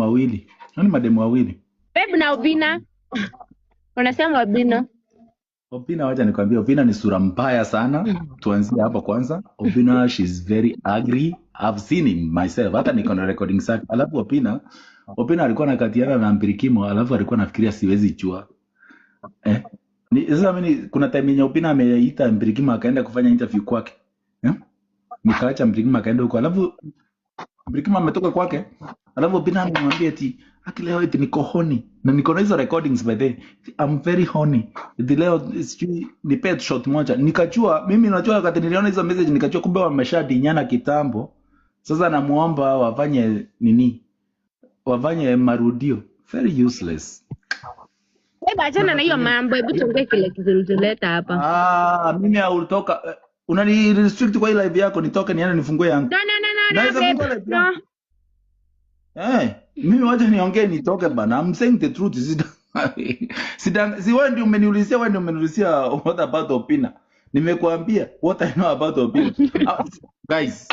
wawili. Nani mademu wawili? Babe na Obina. Unasema Obina. Obina, wacha nikwambie, Obina ni sura mbaya sana. Tuanzie hapa kwanza. Obina, she's very ugly. I've seen him myself. Hata niko na recording zake. Alafu Obina alikuwa anakatiana na Mbirikimo, alafu alikuwa anafikiria siwezi jua. Sasa mimi kuna time yenye Obina ameita Mbirikimo akaenda kufanya interview kwake. Nikaacha Mbirikimo akaenda huko. Alafu Mbirikimo ametoka kwake. Alafu Obina anamwambia eti leo eti niko horny. Na niko na hizo recordings by the way. I'm very horny. Eti leo sijui nipe shot moja. Nikajua mimi najua wakati niliona hizo message nikajua kumbe wameshadinyana kitambo. Sasa namuomba wafanye nini? Wafanye marudio. Very useless. Babe achana na hiyo mambo, hebu tuongee kile kizuleta hapa. Mimi hautoka unani restrict kwa hii live yako nitoke niende nifungue yangu. No. Mimi wacha niongee nitoke bana. I'm saying the truth. Si wewe ndio umeniulizia, what about Obina. Nimekuambia what I know about Obina. Guys,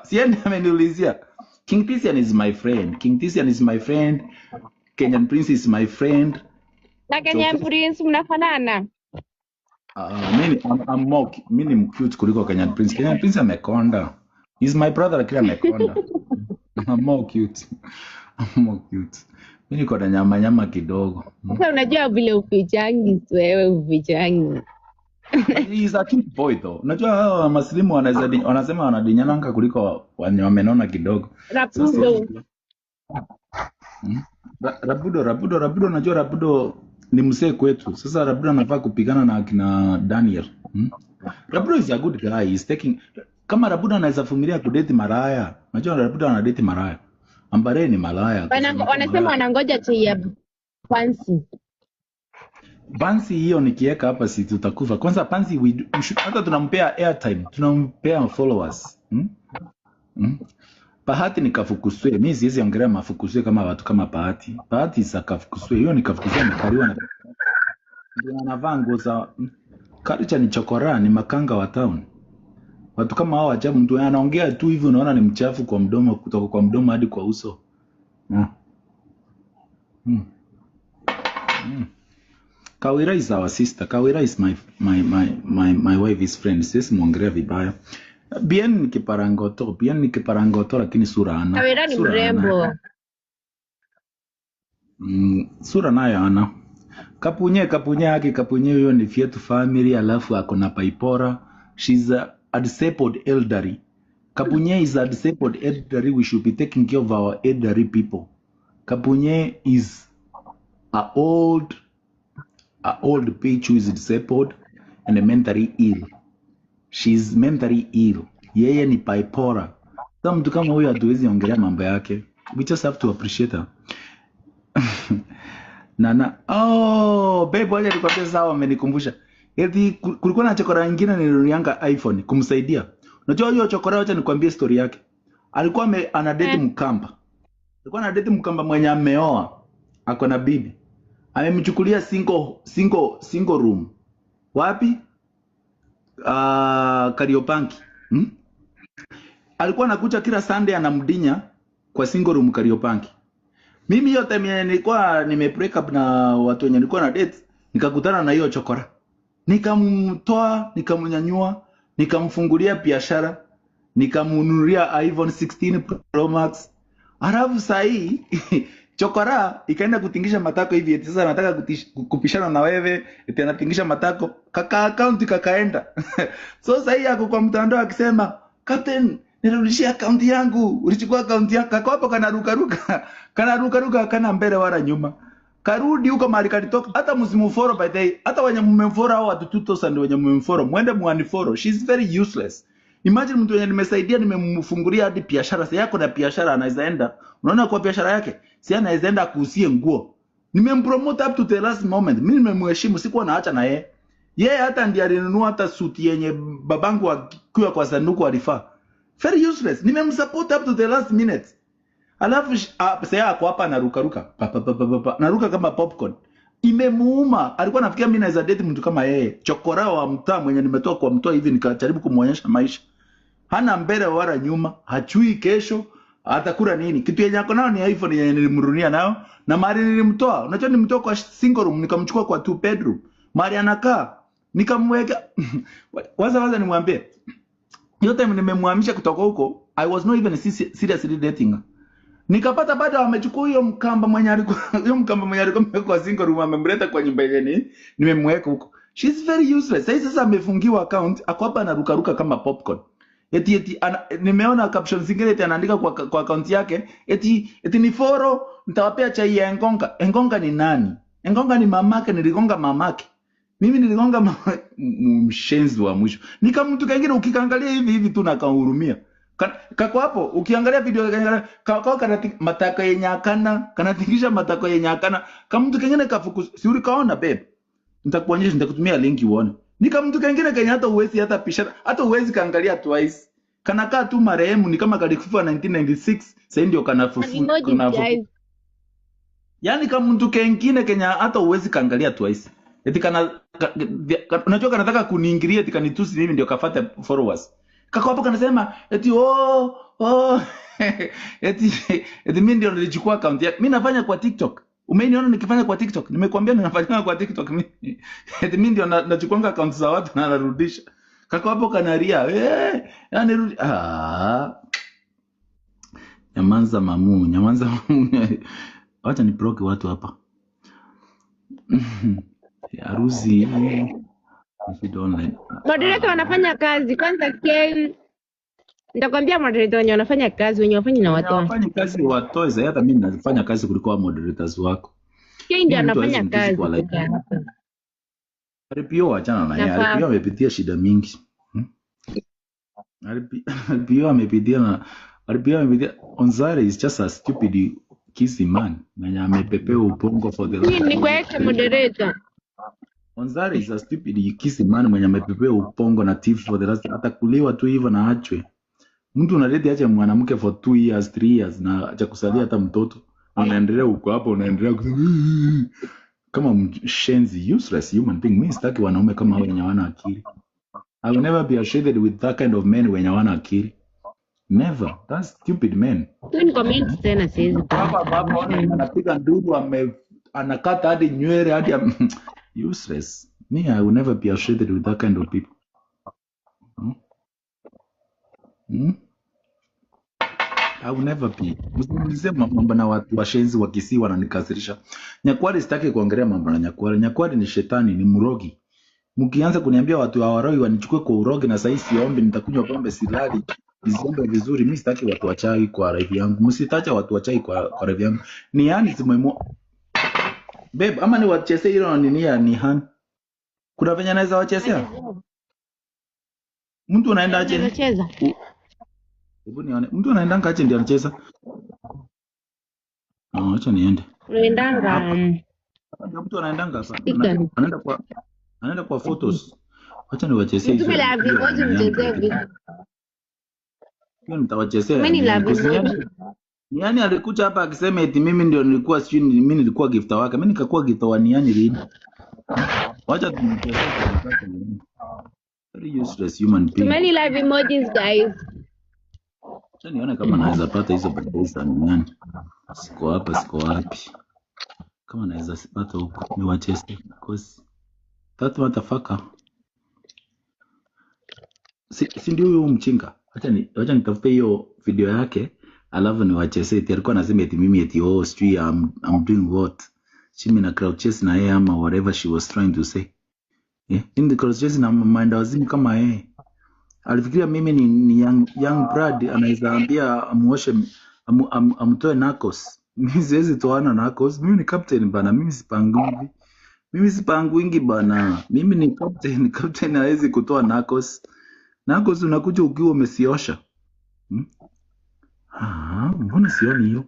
si ameniulizia. King Tisian is my friend. Kenyan Prince is my friend. Na Kenyan Prince mnafanana? Mimi ni cute kuliko Kenyan Prince. Kenyan Prince amekonda. He's my brother lakini amekonda. I'm more cute. Mimi niko na nyama kidogo. Sasa unajua vile ufichangi wewe. He's a cute boy though. Unajua hao maslimu wanasema wanadinyananga kuliko wamenona kidogo. Rabudo unajua Rabudo ni msee kwetu. Sasa Rabudo anafaa kupigana na akina Daniel. Rabudo is a good guy. He's taking kama Rabudo anaweza vumilia kudate maraya. Unajua Rabudo anadate maraya. Ambare ni malaya. Wanasema wanangoja chia Bansi hiyo nikiweka hapa si tutakufa. Kwanza Bansi hata tunampea airtime, tunampea followers. Bahati nikafukuswe. Mimi siwezi ongelea mafukuswe kama watu kama Bahati. Bahati sakafukuswe. Hiyo nikafukuswe amekaliwa na ndio anavaa nguo za Karicha ni chokora, ni makanga wa town. Watu kama hao ajabu, mtu anaongea tu hivi unaona ni mchafu kwa mdomo, kutoka kwa mdomo hadi kwa uso. Kawira is our sister. Kawira is my wife's friend. Sisi muongelea vibaya. Bien nikiparangoto lakini sura ana. Kawira ni mrembo. Sura nayo ana. Kapunye huyo ni Fietu family, alafu ako na Paipora. She's a disabled elderly. Kapunye is a disabled elderly. We should be taking care of our elderly people. Kapunye is a old bitch who is disabled and mentally ill. She's mentally ill. Yeye ni Paipora. Sasa mtu kama huyo hatuwezi ongelea mambo yake. We just have to appreciate her. Nana, babe, waje nikwambie sawa, amenikumbusha. Eti kulikuwa na chokora nyingine nilionianga iPhone kumsaidia. Unajua hiyo chokora, wacha nikwambie story yake. Alikuwa anadate Mkamba. Alikuwa anadate Mkamba mwenye ameoa. Ako na bibi. Amemchukulia single room. Wapi? Kariobangi. Alikuwa anakuja kila Sunday anamdinya kwa single room Kariobangi. Mimi yote nilikuwa break up na watu wenye nilikuwa na date, nikakutana na hiyo chokora. Nikamtoa, nikamnyanyua, nikamfungulia biashara, nikamnunulia iPhone 16 Pro Max. Alafu saa hii chokora ikaenda kutingisha matako hivi, eti sasa nataka kupishana na wewe, eti anatingisha matako, account kakaenda. So sasa hii yako kwa mtandao akisema, "Captain, nirudishia account yangu." Ulichukua account yako, kako hapo kanaruka kana mbele wala nyuma. Karudi huko mahali kalitoka. Hata msimufollow by the way. Hata wenye mmemfollow hao watu 2000 wenye mmemfollow, mwende muanifollow. She's very useless. Imagine mtu wenye nimesaidia, nimemfungulia hadi biashara. Sasa yako na biashara anaweza enda. Unaona kwa biashara yake? Si anaweza enda kuuzie nguo. Nimempromote up to the last moment. Mimi nimemheshimu, sikuwa naacha na yeye. Yeye hata ndiye alinunua hata suti yenye babangu akiwa kwa sanduku alifaa. Very useless. Nimemsupport up to the last minute. Alafu sasa ako hapa naruka. Naruka kama popcorn. Imemuuma. Alikuwa anafikia mimi naweza date mtu kama yeye. Chokora wa mtaa mwenye nimetoka kwa mtaa hivi nikajaribu kumuonyesha maisha. Hana mbele wala nyuma, hachui kesho, Atakula nini? Kitu yenye ako nao ni iPhone yenye nilimrunia nayo na mali nilimtoa. Unajua nimtoa kwa single room nikamchukua kwa 2 bedroom. Mali anakaa nikamweka waza nimwambie. Yote nimemhamisha kutoka huko. I was not even seriously dating her. Nikapata baada amechukua huyo mkamba mwenye alikuwa kwa single room amemleta kwa nyumba yenyewe nimemweka huko. She's very useless. Sasa amefungiwa account, ako hapa anarukaruka kama popcorn. Nimeona caption zingine eti anaandika kwa account yake eti ni foro nitawapea chai ya Engonga. Engonga ni nani? Engonga ni mamake, niligonga mamake. Mimi niligonga mshenzi wa mwisho. Mtu kingine ukikangalia hivi tu nakahurumia. Kako hapo ukiangalia video kana matako yenye akana, kanatikisha matako yenye akana. Kama mtu kingine kafukuza, si ulikaona babe? Nitakuonyesha, nitakutumia link uone. Mtu kingine Kenya hata uwezi hata pisha, hata uwezi kaangalia twice. Kanakaa tu marehemu ni kama kalikufa 1996, sasa ndio kanafufu. Yaani kama mtu kingine Kenya hata uwezi kaangalia twice. Eti unajua kanataka kuniingilia eti kanitusi mimi ndio kafate followers. Kako hapo kanasema eti eti mimi ndio nilichukua account yake. Mimi nafanya kwa TikTok. Umeniona nikifanya kwa TikTok? Nimekuambia ninafanya kwa TikTok mimi. Eti mimi ndio nachukua account za watu na narudisha. Kako hapo kanaria. Yani rudi. Nyamanza mamu. Acha ni block watu hapa. Harusi online. Moderator wanafanya kazi kwanza Ken. Nitakwambia moderator wenye wanafanya kazi wenye wafanya na watu. Wanafanya kazi watoe zaidi, hata mimi nafanya kazi kuliko moderators wako. Ken ndio anafanya kazi. Alipio achana na yeye. Alipio amepitia shida mingi. Alipio amepitia Onzare is just a stupid kissy man. Mwenye amepepea upongo for the last. Mimi ni kwa moderator. Onzare is a stupid kissy man mwenye amepepea upongo na tifu for the last. Atakuliwa tu hivyo na achwe. Mtu unaleta acha mwanamke for 2 years 3 years na acha kusalia hata mtoto. Unaendelea huko hapo unaendelea kama mshenzi, useless human being. Mimi sitaki wanaume kama hao wenye hawana akili. I will never be associated with that kind of men wenye hawana akili. Never. That's stupid men. Ni comment tena siwezi. Baba anapiga nduru anakata hadi nywele hadi useless. Me, I will never be associated with that kind of people. I will never be. Msimulize mambo na watu washenzi wa Kisii wananikasirisha. Nyakwari sitaki kuongelea mambo na Nyakwari. Nyakwari ni shetani, ni mrogi. Mkianza kuniambia watu hawaroi wanichukue kwa urogi na sasa siombe nitakunywa pombe silali. Nisiombe vizuri, mimi sitaki watu wachai kwa live yangu. Msitacha watu wachai kwa live yangu. Ni yani simwemo. Babe, ama ni wacheze hilo ni hani. Kuna venye anaweza wachezea? Mtu anaenda aje? Anacheza. Hebu nione. Mtu anaenda ngaje ndio anacheza? Acha niende. Unaendanga. Mtu anaendanga hapa. Anaenda kwa photos. Acha niwachezee hizo. Mtu bila vikozi mchezee vipi? Hiyo nitawachezea. Niani alikuja hapa akisema eti mimi ndio nilikuwa mimi nilikuwa gifta wake. Mimi nikakuwa gifta wa Niani lini? Wacha tumchezee. Very useless human being. Too many live emojis guys. Sasa nione kama naweza pata hizo birthday za Niani. Siko hapa, siko wapi. Kama naweza pata huko ni wacheze because that motherfucker. Si ndio huyo mchinga. Acha nitafute hiyo video yake alafu niwacheze eti alikuwa anasema eti mimi eti sijui I'm doing what. Mimi na crowd chase na yeye ama whatever she was trying to say. In the crowd chase na mind wazimu kama yeye. Alifikiria mimi ni young Brad anaweza ambia amuoshe amtoe Narcos. Mimi siwezi toana Narcos. Mimi ni captain bana, mimi sipangui. Mimi sipangwingi bana. Mimi ni captain, captain hawezi kutoa Narcos. Narcos unakuja ukiwa umesiosha. Mbona sioni hiyo?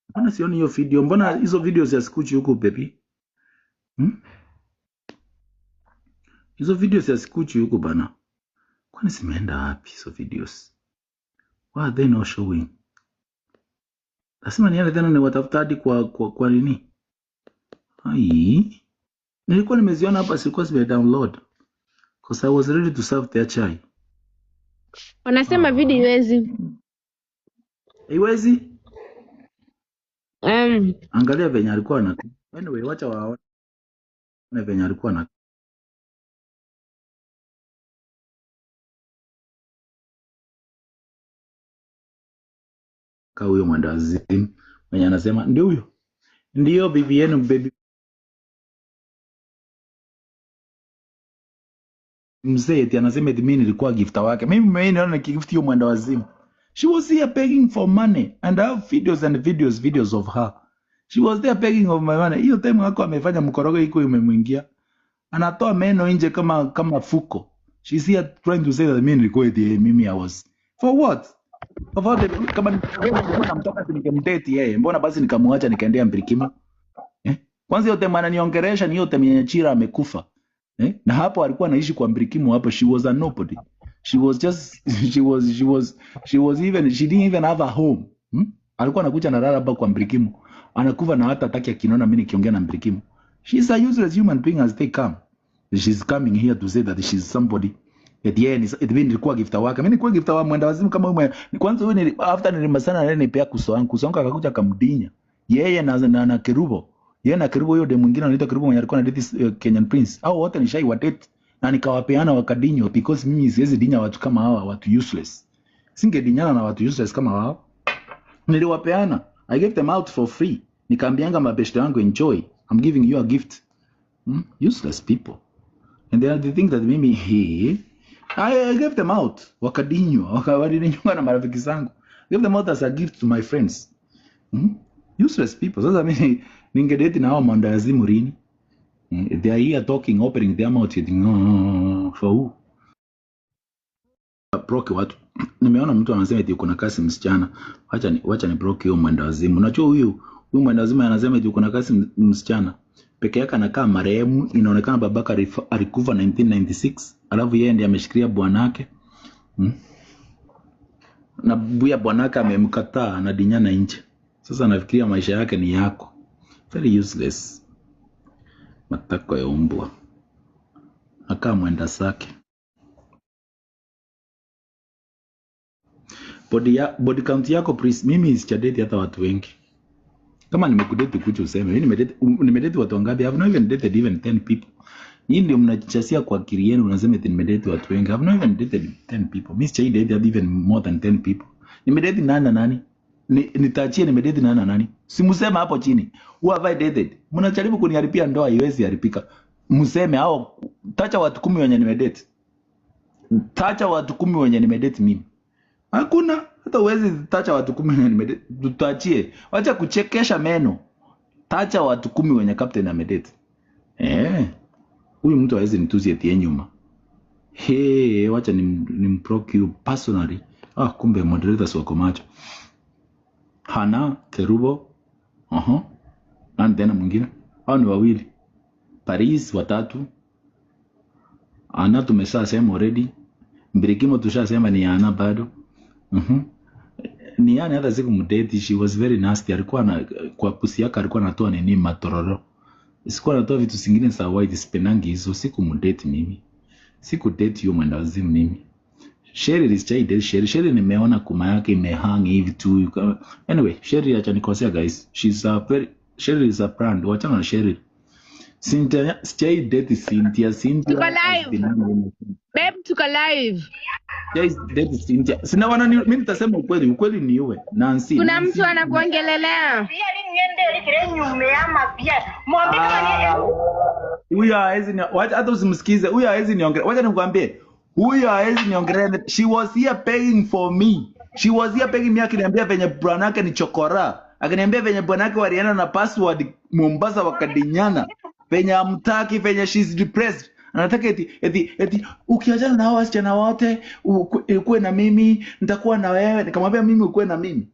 Mbona sioni hiyo video? Mbona hizo videos hazikuji huko baby? Hizo videos hazikuji huko bana. Kwani zimeenda wapi hizo videos? Why are they not showing? Lazima niende tena niwatafuta hadi kwa nini? Nilikuwa nimeziona hapa sikuwa download. Because I was ready to serve their chai. Wanasema video hizi. Iwezi? Um, Angalia venye alikuwa na. Anyway, wacha waone venye alikuwa na. Ka huyo mwendawazimu mwenye anasema ndio huyo. Ndio bibi yenu baby mzee eti anasema eti mimi nilikuwa gifta wake. Mimi naona gift hiyo mwendawazimu. She was here begging for money and I have videos and videos of her. She was there begging of my money. Hiyo time wako amefanya mkorogo iko imemwingia. Anatoa meno nje kama fuko. She's here trying to say that mimi nilikuwa eti mimi I was. For what? Kama namtaka nikemdate yeye, mbona basi nikamwacha nikaendea Mbrikimo? Kwanza yote maana niongeresha ni yote mwenye Chira amekufa. Na hapo alikuwa anaishi kwa Mbrikimo hapo, she was a nobody. She was just she didn't even have a home. Alikuwa anakuja na lala hapa kwa Mbrikimo. Anakufa na hata hataki akiniona mimi nikiongea na Mbrikimo. She's a useless human being as they come. She's coming here to say that she's somebody. At the end, it mean nilikuwa gifta wake. Mimi nilikuwa gifta wa mwendawazimu kama huyu. Kwanza huyu after nilimsana na nilipea kusoangu. Kusoangu akakuja akamdinya. Yeye na Kerubo. Yeye na Kerubo hiyo de mwingine anaitwa Kerubo mwenye alikuwa na date Kenyan Prince. Hao wote nishai wa date na nikawapeana wakadinyo because mimi siwezi dinya watu kama hawa, watu useless. Singedinyana na watu useless kama wao. Niliwapeana. I gave them out for free. Nikaambianga mabeshte wangu enjoy. I'm giving you a gift. Useless people. And they think that mimi I gave them out. Wakadinywa. Wakadinywa na marafiki zangu. I gave them out as a gift to my friends. Useless people. Sasa mimi ningedate na hao mandazimu rini. They are here talking, opening their mouth. For who? Broke watu. Nimeona mtu anasema eti uko na kasi msichana. Wacha ni broke hiyo mwendawazimu. Unajua huyu mwendawazimu anasema eti uko na kasi msichana. Peke yake anakaa marehemu, inaonekana babaka alikufa 1996, alafu yeye ndiye ameshikilia bwanake. Na buya bwanake amemkataa anadinyana nje. Sasa nafikiria maisha yake ni yako. Very useless. Matako ya umbwa. Akaa mwenda sake. Body count yako please. Mimi sichadate hata watu wengi. Kama nimekudate kuchu useme. Mimi nimedate watu wangapi? I have not even dated even 10 people. Hii ndio mnajichasia kwa akili yenu unasema eti nimedate watu wengi. I have not even dated 10 people. Mimi sichai date even more than 10 people. Nimedate nani na nani? Nitaachie nimedate nani na nani? Simusema hapo chini. Who have I dated? Mnajaribu kuniharibia ndoa iwezi haribika. Mseme hao tacha watu 10 wenye nimedate. Tacha watu 10 wenye nimedate mimi. Hakuna hata uwezi tacha watu 10 wenye nimedate. Tutaachie. Wacha kuchekesha meno. Tacha watu 10 wenye captain amedate. Huyu mtu hawezi nitusi eti nyuma. Wacha nimproke you personally. Kumbe moderators wako macho. Hana, Kerubo. Nani tena mwingine? Hao ni wawili. Paris watatu. Ana tumeshasema already. Mbrikimo tushasema ni Ana bado. Ni Ana hata siku mdate, she was very nasty. Alikuwa kwa pusi yake alikuwa anatoa nini matororo. Sikuwa natoa vitu zingine za white sipenangi hizo. Siku mdate mimi. Siku date hiyo mwendawazimu mimi. Sherry is date Sherry nimeona kuma yake imehang hivi tu. Anyway, Sherry acha nikosea guys. Sherry is a brand. Wachana na Sherry. Cynthia date Cynthia. Tuko live. Babe, tuko live. Date Cynthia. Sina wana mimi nitasema ukweli ni uwe. Nancy. Kuna mtu anakuongelelea. Huyu hawezi hata usimsikize. Huyu hawezi niongelea. Wacha nikwambie. Huyu hawezi niongelea. She was here paying for me. She was here paying me akiniambia venye bwanake ni chokora. Akiniambia venye bwanake walienda na password Mombasa wakadinyana. Venye amtaki, venye she's depressed. Anataka eti ukiachana na hao wasichana wote ukuwe na mimi, nitakuwa na wewe. Nikamwambia mimi ukuwe na mimi.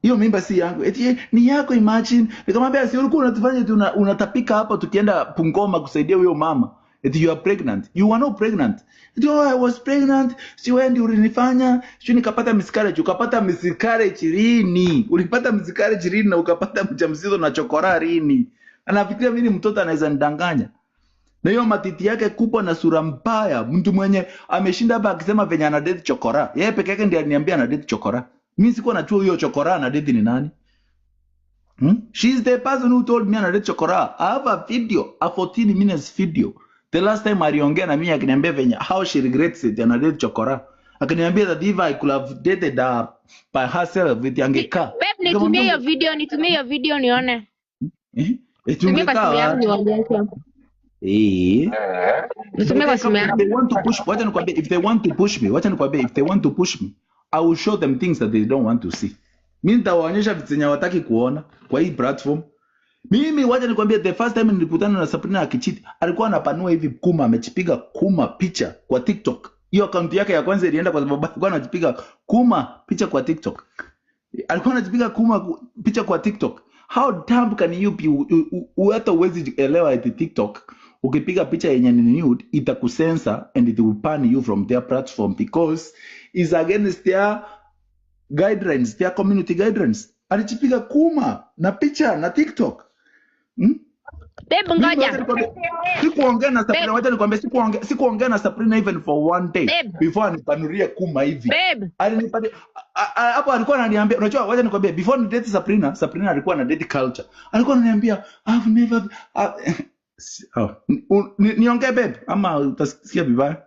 Hiyo mimba si yangu. Eti ni yako imagine. Nikamwambia si ulikuwa unatufanya eti unatapika hapo tukienda Pungoma kusaidia huyo mama. Eti you are pregnant. You are not pregnant. Eti I was pregnant. Si wewe ndio ulinifanya. Si nikapata miscarriage. Ukapata miscarriage lini? Ulipata miscarriage lini na ukapata mjamzito na chokora lini? Anafikiria mimi mtoto anaweza nidanganya. Na hiyo matiti yake kubwa na sura mbaya. Mtu mwenye ameshinda hapa akisema venye ana date chokora. Yeye peke yake ndiye aliniambia ana date chokora. Mimi sikuwa najua huyo chokora na date ni nani. She's the person who told me ana date chokora. I have a video, a 14 minutes video. The last time aliongea na mimi akiniambia venye how she regrets it ana date chokora. Akaniambia that if I could have dated by herself with Yangeka. Babe, nitumie hiyo video nione. Tumie kwa simu yangu niwaonyeshe. Nitumie kwa simu yangu. They want to push, wacha nikwambie, if they want to push me, wacha nikwambie, if they want to push me, I will show them things that they don't want to see. Mimi nitawaonyesha vitu zenye hawataki kuona kwa hii platform. Mimi wacha nikwambie, the first time nilikutana na Sabrina akichiti, alikuwa anapanua hivi Kuma, amechipiga Kuma picha kwa TikTok. Hiyo account yake ya kwanza ilienda kwa sababu alikuwa anajipiga Kuma picha kwa TikTok. Alikuwa anajipiga Kuma picha kwa TikTok. How dumb can you be? Hata uwezi elewa eti TikTok ukipiga picha yenye ni nude itakucensor and it will ban you from their platform because is against their guidelines, their community guidelines. Alijipiga Kuma na picha na TikTok. Babe, ngoja. Sikuongea na Sabrina, wacha nikwambie, sikuongea na Sabrina even for one day before anipanurie Kuma hivi. Babe. Alinipatia hapo, alikuwa ananiambia, unajua, wacha nikwambie, before ni date Sabrina alikuwa na date culture. Alikuwa ananiambia I've never niongee babe ama utasikia vibaya?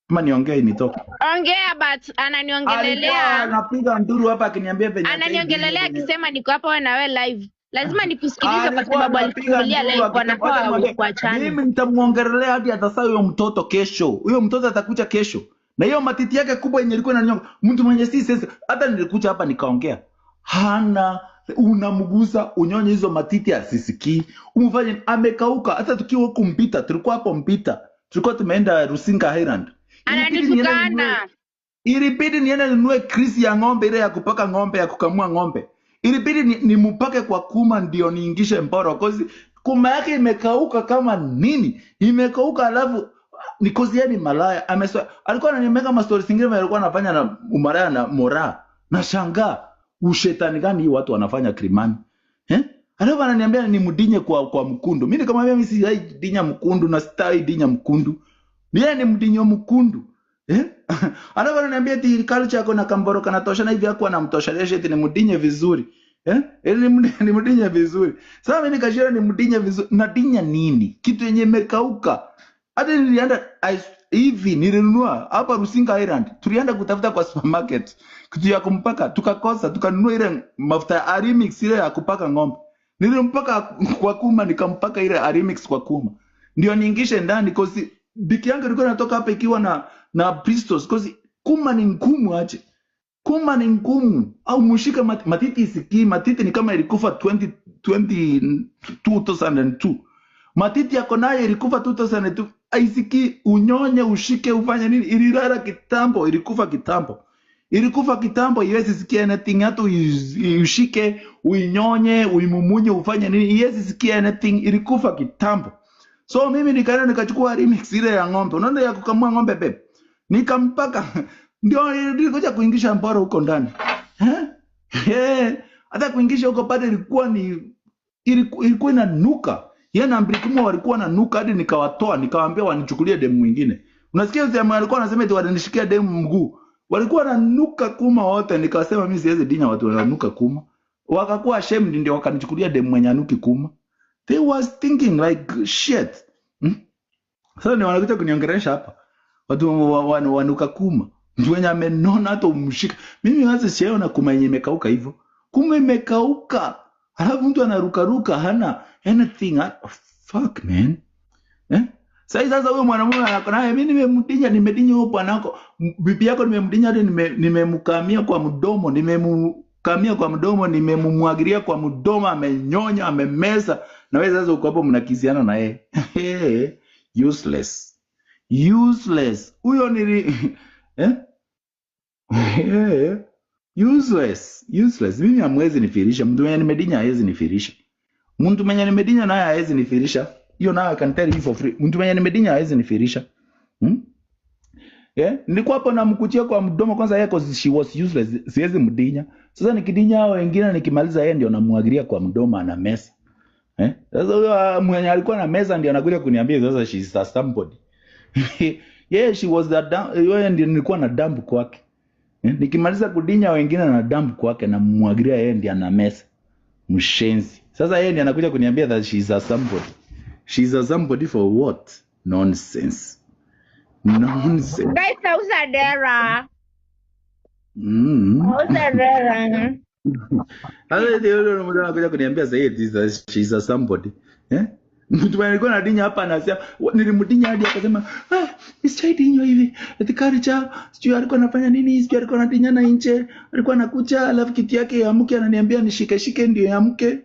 Ama niongee nitoke. Ongea but ananiongelelea. Anapiga nduru hapa akiniambia venye. Ananiongelelea akisema niko hapa na wewe live. Lazima nikusikilize kwa sababu alikufikiria live kwa nafaa kuachana. Mimi nitamuongelelea hadi atasao huyo mtoto kesho. Huyo mtoto atakuja kesho. Na hiyo matiti yake kubwa yenye ilikuwa inanyonga. Mtu mwenye si sasa hata nilikuja hapa nikaongea. Hana unamgusa unyonye hizo matiti asisikii. Umfanye amekauka hata tukiwa huko Mpita, tulikuwa hapo Mpita. Tulikuwa tumeenda Rusinga Highland. Ananitukana. Ilibidi niende ninunue krisi ya ng'ombe ile ya kupaka ng'ombe ya kukamua ng'ombe. Ilibidi nimupake kwa Kuma ndio niingishe mboro kozi Kuma yake imekauka kama nini? Imekauka alafu nikozi yeye ni malaya. Alikuwa ananiambia ma stories zingine alikuwa anafanya na umaraya na mora. Na shangaa ushetani gani hii watu wanafanya Kilimani? Alafu ananiambia ni mdinye kwa mkundu. Mimi nikamwambia mimi si dinya mkundu na stai dinya mkundu. Mimi ni mdinyo mkundu. Alafu ananiambia eti culture yako na kamboro kanatosha na hivi hakuwa anamtoshelesha eti ni mdinye vizuri. Ni mdinye vizuri. Sasa mimi nikashira ni mdinye vizuri. Na dinya nini? Kitu yenye imekauka. Hata nilienda hivi nilinunua hapa Rusinga Island. Tulienda kutafuta kwa supermarket kitu ya kumpaka, tukakosa, tukanunua ile mafuta ya Arimix ile ya kupaka ng'ombe. Nilimpaka kwa Kuma nikampaka ile Arimix kwa Kuma. Ndio niingishe ndani kozi biki yangu ilikuwa inatoka hapa ikiwa na Pristos kozi Kuma ni ngumu aje. Kuma ni ngumu au mushika matiti isikii, matiti ni kama ilikufa 2002. Matiti yako nayo ilikufa 2002. Aisiki unyonye ushike ufanye nini? Ililala kitambo, ilikufa kitambo. Ilikufa kitambo, iwezi sikia anything hata ushike, uinyonye, uimumunye ufanye nini? Iwezi sikia anything, ilikufa kitambo. So mimi nikaenda nikachukua remix ile ya ng'ombe. Unaona ya kukamua ng'ombe babe. Nikampaka ndio nilikuja kuingisha mboro huko ndani. Hata kuingisha huko pale ilikuwa inanuka. Yeye na Mbrikimo walikuwa na nuka hadi nikawatoa, nikawaambia wanichukulie demu mwingine. Unasikia sema walikuwa wanasema eti wananishikia demu mguu. Walikuwa na nuka Kuma wote, nikasema mimi siwezi dinya watu wananuka Kuma. Wakakuwa ashamed ndio wakanichukulia demu mwenye anuki Kuma. They was thinking like shit. Sasa ni wanakuja kuniongelesha hapa. Watu wanuka Kuma. Mtu mwenye amenona hata umshika. Mimi hata siona Kuma yenye imekauka hivyo. Kuma imekauka. Halafu mtu anaruka hana anything. Fuck man. Sasa huyo mwanamume anakonaye mimi nimedinya huyo bwanako. Bibi yako nimemdinya hadi nimemkamia kwa mdomo, nimemumwagilia kwa mdomo, amenyonya, amemeza. Na wewe sasa uko hapo mnakiziana na yeye. Useless. Huyo Useless. Mimi hamwezi nifirisha. Mtu mwenye nimedinya hawezi nifirisha. Mtu mwenye nimedinya naye hawezi nifirisha. Hiyo nayo I can tell you for free. Mtu mwenye nimedinya hawezi nifirisha. Nilikuwa hapo namkuchia kwa mdomo kwanza yeye cause she was useless. Siwezi mdinya. Sasa nikidinya hao wengine nikimaliza yeye ndio namwagilia kwa mdomo ana mesa. Sasa huyo mwenye alikuwa na mesa ndio anakuja kuniambia sasa she is somebody. Yeah, she was that yeye ndio nilikuwa na dambu kwake. Nikimaliza kudinya wengine na dump kwake na mmwagilia yeye ndiye ana mesa. Mshenzi. Sasa yeye ndiye anakuja kuniambia that she is a somebody. She is a somebody for what? Nonsense. Nonsense. Guys, sausa dera. Mm. Sausa dera. Sasa ndio mtu anakuja kuniambia sasa yeye she is a somebody. Mtu alikuwa anadinya hapa anasema nilimdinya hadi akasema isichaidinywa hivi. Eti Karicha sijui alikuwa anafanya nini, sijui alikuwa anadinya na nje, alikuwa anakuja alafu kiti yake yaamke ananiambia nishike ndio yaamke.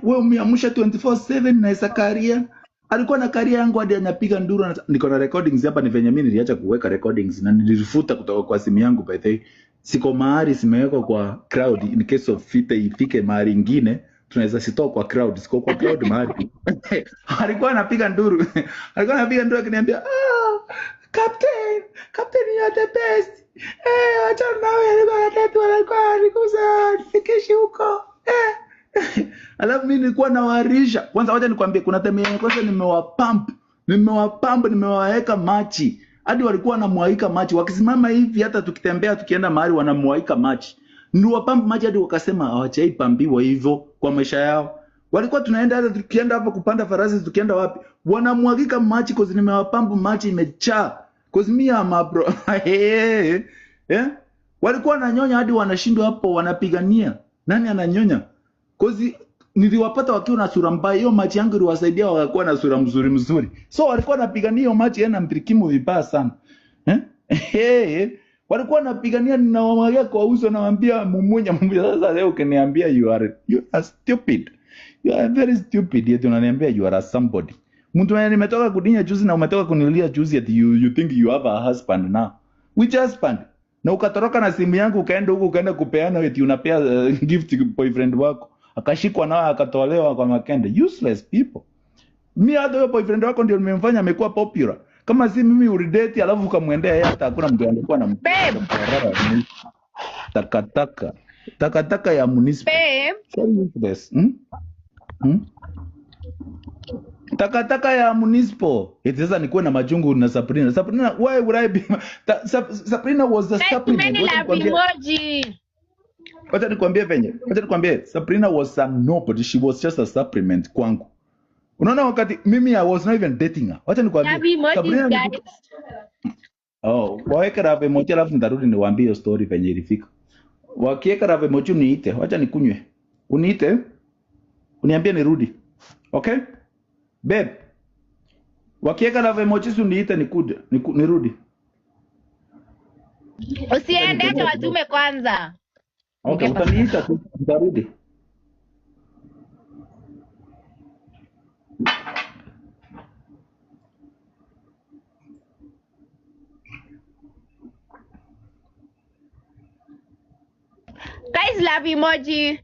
Wewe umeamsha 24/7 na Zakaria. Alikuwa na karia yangu hadi anapiga nduru niko na recordings hapa ni venye mimi niliacha kuweka recordings na nilifuta kutoka kwa simu yangu by the way. Siko mahali simeweka kwa crowd in case of ifike mahali ingine tunaweza sitoa kwa crowd, siko kwa crowd mahali. Alikuwa anapiga nduru. Alikuwa anapiga nduru akiniambia, Captain, you are the best. Acha nawe alikuwa alikuza nifikishi huko. Alafu mimi nilikuwa nawarisha. Kwanza wacha nikwambie kuna time yenyewe kwanza nimewaweka machi. Hadi walikuwa wanamwaika machi. Wakisimama hivi hata tukitembea tukienda mahali wanamwaika machi. Ndio wapamp maji hadi wakasema hawachai pambiwa hivyo kwa maisha yao. Walikuwa tunaenda hata tukienda hapa kupanda farasi tukienda wapi wanamwagika maji cause nimewapampu maji imejaa cause mimi ama bro. Walikuwa wananyonya hadi wanashindwa hapo wanapigania nani ananyonya cause niliwapata wakiwa na sura mbaya. Hiyo maji yangu iliwasaidia wakakuwa na sura mzuri. So walikuwa wanapigania hiyo maji yana mpirikimu vibaya sana. Walikuwa wanapigania ninawamwagia kwa uso nawaambia mumunya. Sasa leo ukiniambia you are stupid. You are very stupid. Yet unaniambia you are somebody. Mtu mwenye nimetoka kudinya juzi na umetoka kunilia juzi ati you think you have a husband now. Which husband? Na ukatoroka na simu yangu ukaenda huko ukaenda kupeana eti unapea gift boyfriend wako. Akashikwa nao akatolewa kwa makende. Useless people. Mimi hata huyo boyfriend wako ndio nimemfanya amekuwa popular. Kama si mimi ulidate alafu ukamwendea yeye hata hakuna mtu angekuwa na takataka ya municipal. Takataka ya municipal. Eti sasa nikuwe na majungu na Sabrina. Sabrina, why would I be Sabrina was the supplement. Wacha nikwambie venye. Sabrina was a nobody. She was just a supplement kwangu. Unaona wakati mimi I was not even dating her. Wacha nikwambie. Sabrina waweka rave moja alafu nitarudi niwaambie hiyo story venye ilifika. Wakiweka rave moja niite. Wacha nikunywe. Uniite. Uniambie nirudi. Okay? Babe. Wakiweka rave moja niite nikude. Nirudi. Usiende watume kwanza. Okay, utaniita tu nitarudi. Guys, love emoji.